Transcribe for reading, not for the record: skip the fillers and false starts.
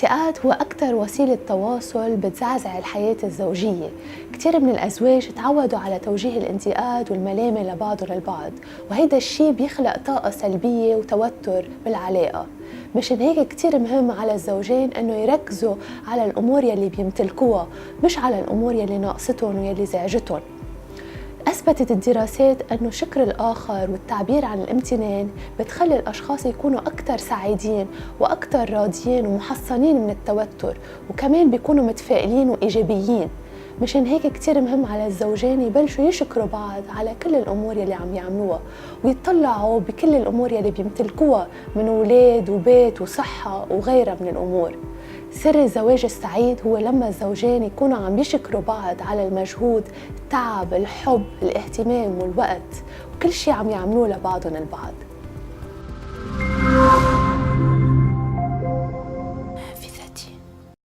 الانتقاد هو أكثر وسيلة تواصل بتزعزع الحياة الزوجية. كتير من الأزواج تعودوا على توجيه الانتقاد والملامة لبعضهم البعض، وهيدا الشي بيخلق طاقة سلبية وتوتر بالعلاقة. مشان هيك كتير مهم على الزوجين أنه يركزوا على الأمور يلي بيمتلكوها، مش على الأمور يلي ناقصتهم ويلي زعجتهم. أثبتت الدراسات أنه شكر الآخر والتعبير عن الامتنان بتخلي الأشخاص يكونوا أكثر سعيدين وأكثر راضيين ومحصنين من التوتر، وكمان بيكونوا متفائلين وإيجابيين. مشان هيك كتير مهم على الزوجين يبلشوا يشكروا بعض على كل الأمور يلي عم يعملوها، ويطلعوا بكل الأمور يلي بيمتلكوها من أولاد وبيت وصحة وغيرها من الأمور. سر الزواج السعيد هو لما الزوجين يكونوا عم يشكروا بعض على المجهود، التعب، الحب، الاهتمام والوقت، وكل شيء عم يعملوه لبعضهم البعض.